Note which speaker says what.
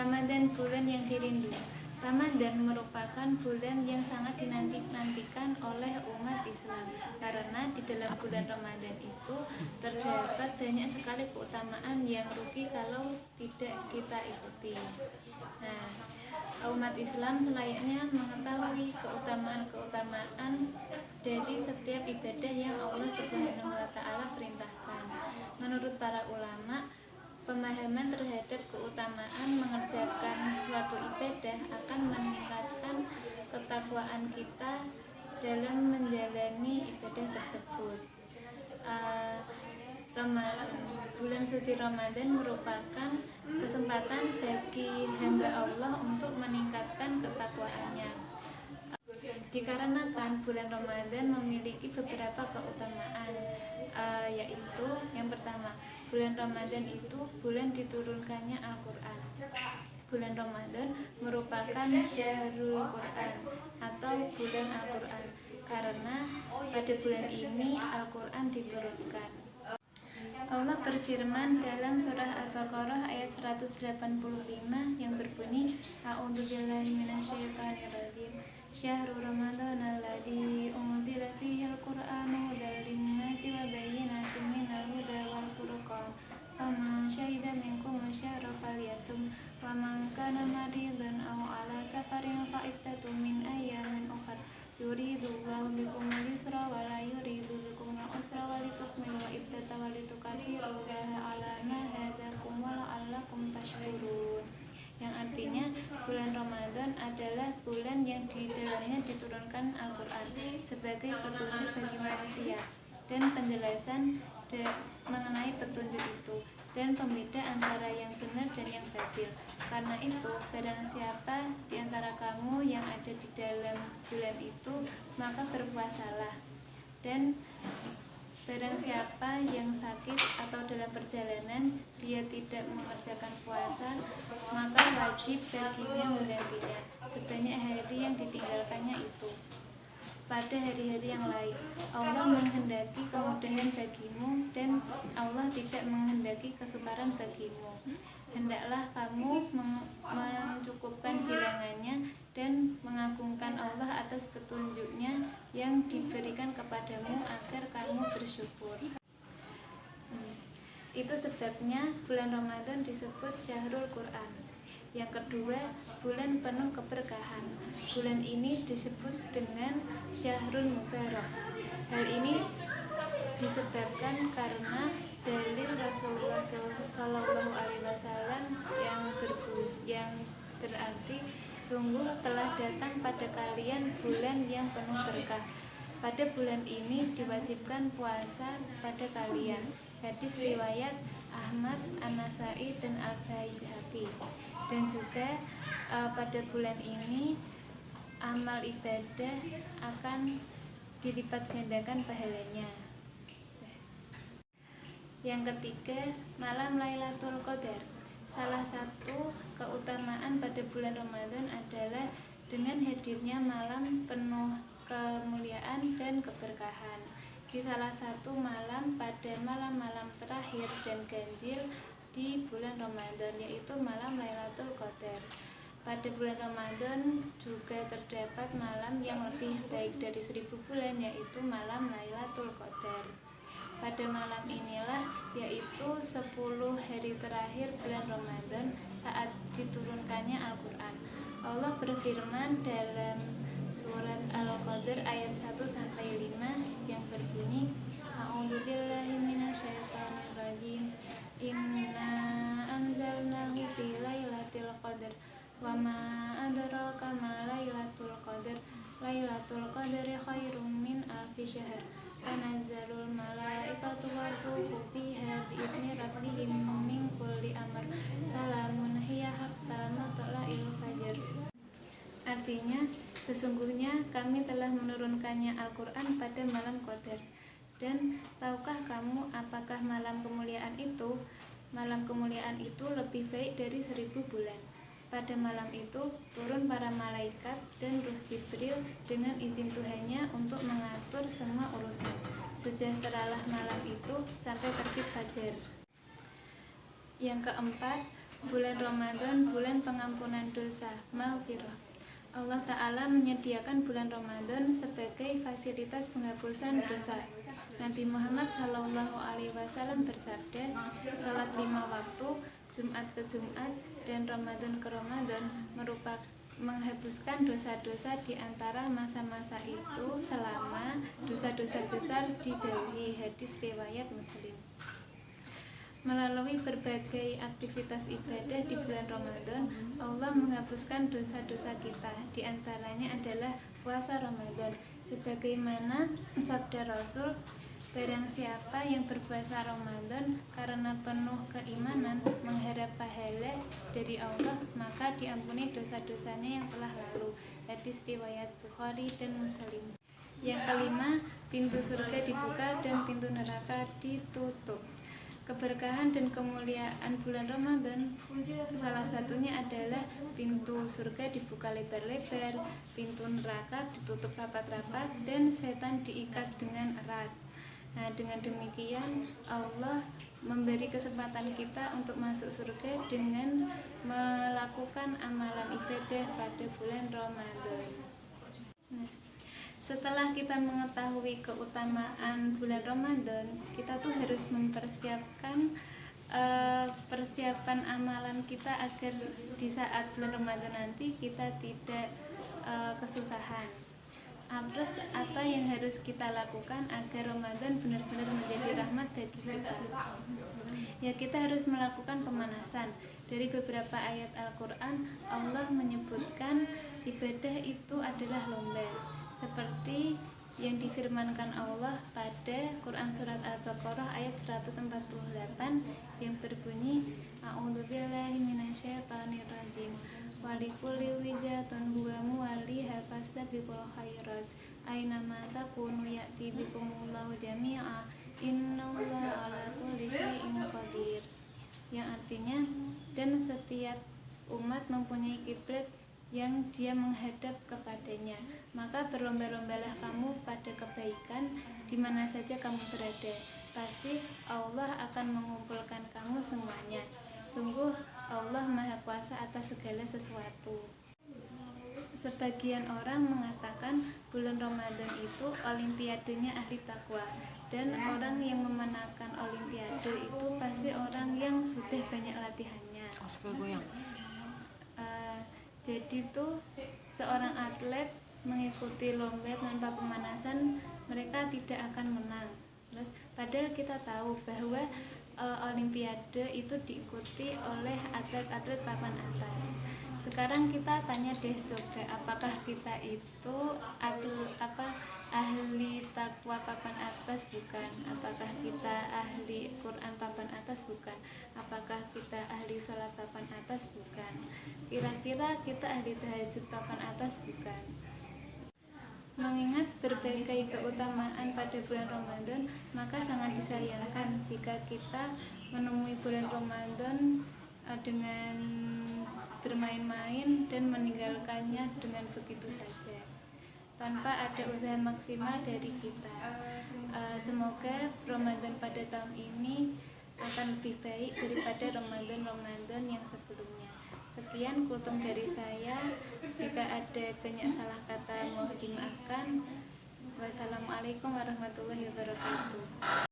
Speaker 1: Ramadan, bulan yang dirindu. Ramadan merupakan bulan yang sangat dinanti-nantikan oleh umat Islam, karena di dalam bulan Ramadan itu terdapat banyak sekali keutamaan yang rugi kalau tidak kita ikuti. Nah, umat Islam selayaknya mengetahui keutamaan-keutamaan dari setiap ibadah yang Allah Subhanahu wa Ta'ala perintahkan. Menurut para ulama, pemahaman terhadap keutamaan mengerjakan suatu ibadah akan meningkatkan ketakwaan kita dalam menjalani ibadah tersebut. Bulan suci Ramadan merupakan kesempatan bagi hamba Allah untuk meningkatkan ketakwaannya. Dikarenakan bulan Ramadan memiliki beberapa keutamaan, yaitu yang pertama, bulan Ramadan itu bulan diturunkannya Al-Quran. Bulan Ramadan merupakan syahrul Quran atau bulan Al-Quran, karena pada bulan ini Al-Quran diturunkan. Allah berfirman dalam surah Al-Baqarah ayat 185 yang berbunyi, A'udzubillahi minasyaitonirrajim. Syahrul Ramadan alladzi unzila fihi al-Qur'anu hudan lin-nasi wa bayyinatin minal huda wal furqan. Faman syahida minkum asyhara falyasum wa man kana maridan aw ala safarin fa iddatun min ayyamin ukhra. Yuridullahu bikumul yusra wa la yuridu bikumul usra wa litukmilu iddata wa litukabbirullaha ala ma hadakum wa la'allakum tashkurun. Yang artinya bulan Ramadan adalah bulan yang di dalamnya diturunkan Al-Quran sebagai petunjuk bagi manusia dan penjelasan mengenai petunjuk itu dan pembeda antara yang benar dan yang batil. Karena itu, barang siapa di antara kamu yang ada di dalam bulan itu, maka berpuasalah. Dan barang siapa yang sakit atau dalam perjalanan dia tidak mengerjakan puasa, maka wajib baginya menggantinya sebanyak hari yang ditinggalkannya itu pada hari-hari yang lain. Allah menghendaki kemudahan bagimu dan Allah tidak menghendaki kesukaran bagimu. Hendaklah kamu mencukupkan bilangannya dan mengagungkan Allah atas petunjuknya yang diberikan kepadamu agar kamu bersyukur. Itu sebabnya bulan Ramadan disebut Syahrul Quran. Yang kedua, bulan penuh keberkahan. Bulan ini disebut dengan Syahrul Mubarak. Hal ini disebabkan karena dalil Rasulullah SAW yang berarti sungguh telah datang pada kalian bulan yang penuh berkah. Pada bulan ini diwajibkan puasa pada kalian. Hadis riwayat Ahmad, An-Nasai dan Al-Baihaqi. Dan juga pada bulan ini amal ibadah akan dilipat gandakan pahalanya. Yang ketiga, malam Lailatul Qadar. Salah satu keutamaan pada bulan Ramadan adalah dengan hadirnya malam penuh kemuliaan dan keberkahan. Di salah satu malam pada malam-malam terakhir dan ganjil di bulan Ramadan, yaitu malam Lailatul Qadar. Pada bulan Ramadan juga terdapat malam yang lebih baik dari 1000 bulan, yaitu malam Lailatul Qadar. Pada malam inilah, yaitu 10 hari terakhir bulan Ramadan saat diturunkannya Al-Quran. Allah berfirman dalam surat Al-Qadr ayat 1-5 yang berbunyi, A'udzubillahi minasyaitonirrajim. Inna anzalnahu fi lailatul qadr wa ma adraka ma lailatul qadr. Lailatul qadri khairum min alfi syahr. Tanazzalul malaikatu war-ruhu fiha bi'izni rabbihim min kulli amr. Salamun hiya hatta matla'il fajr. Artinya, sesungguhnya kami telah menurunkannya Al-Quran pada malam Qadar. Dan tahukah kamu apakah malam kemuliaan itu? Malam kemuliaan itu lebih baik dari 1000 bulan. Pada malam itu turun para malaikat dan Ruh Jibril dengan izin Tuhannya untuk mengatur semua urusan. Sejahteralah malam itu sampai terbit fajar. Yang keempat, Bulan Ramadan, bulan pengampunan dosa, maghfirah. Allah Ta'ala menyediakan bulan Ramadan sebagai fasilitas penghapusan dosa. Nabi Muhammad SAW bersabda, sholat 5 waktu, Jumat ke Jumat, dan Ramadan ke Ramadan merupakan menghapuskan dosa-dosa di antara masa-masa itu selama dosa-dosa besar dijauhi. Hadis riwayat Muslim. Melalui berbagai aktivitas ibadah di bulan Ramadan, Allah menghapuskan dosa-dosa kita. Di antaranya adalah puasa Ramadan. Sebagaimana sabda Rasul, barang siapa yang berpuasa Ramadan karena penuh keimanan, mengharap pahala dari Allah, maka diampuni dosa-dosanya yang telah lalu. Hadis riwayat Bukhari dan Muslim. Yang kelima, pintu surga dibuka dan pintu neraka ditutup. Keberkahan dan kemuliaan bulan Ramadan salah satunya adalah pintu surga dibuka lebar-lebar, pintu neraka ditutup rapat-rapat, dan setan diikat dengan erat. Nah, dengan demikian Allah memberi kesempatan kita untuk masuk surga dengan melakukan amalan ibadah pada bulan Ramadan. Nah, setelah kita mengetahui keutamaan bulan Ramadan, kita tuh harus mempersiapkan persiapan amalan kita agar di saat bulan Ramadan nanti kita tidak kesusahan. Terus apa yang harus kita lakukan agar Ramadan benar-benar menjadi rahmat bagi kita? Ya, kita harus melakukan pemanasan. Dari beberapa ayat Al-Quran, Allah menyebutkan ibadah itu adalah lomba, seperti yang difirmankan Allah pada Quran Surat Al-Baqarah ayat 148 yang berbunyi, A'udzubillahi minasyaitonirrajim, walikulli wijatun huwa muwalliha fastabiqul khairat aynama takunu ya'ti bikumullahu jami'a innallaha ala kulli syai'in qadir. Yang artinya, dan setiap umat mempunyai kiblat yang dia menghadap kepadanya, maka berlomba-lombalah kamu pada kebaikan di mana saja kamu berada. Pasti Allah akan mengumpulkan kamu semuanya. Sungguh Allah Maha Kuasa atas segala sesuatu. Sebagian orang mengatakan bulan Ramadan itu olimpiadenya ahli takwa, dan orang yang memenangkan olimpiade itu pasti orang yang sudah banyak latihannya. Jadi tuh seorang atlet mengikuti lomba tanpa pemanasan, mereka tidak akan menang. Terus padahal kita tahu bahwa olimpiade itu diikuti oleh atlet-atlet papan atas. Sekarang kita tanya deh, coba apakah kita itu ahli takwa papan atas? Bukan. Apakah kita ahli Quran papan atas? Bukan. Apakah kita ahli sholat papan atas? Bukan. Kira-kira kita ahli tahajud papan atas? Bukan. Mengingat berbagai keutamaan pada bulan Ramadan, maka sangat disayangkan jika kita menemui bulan Ramadan dengan bermain-main dan meninggalkannya dengan begitu saja tanpa ada usaha maksimal dari kita. Semoga Ramadan pada tahun ini akan lebih baik daripada Ramadan yang sebelumnya. Sekian kultum dari saya. Jika ada banyak salah kata mohon dimaafkan. Wassalamualaikum warahmatullahi wabarakatuh.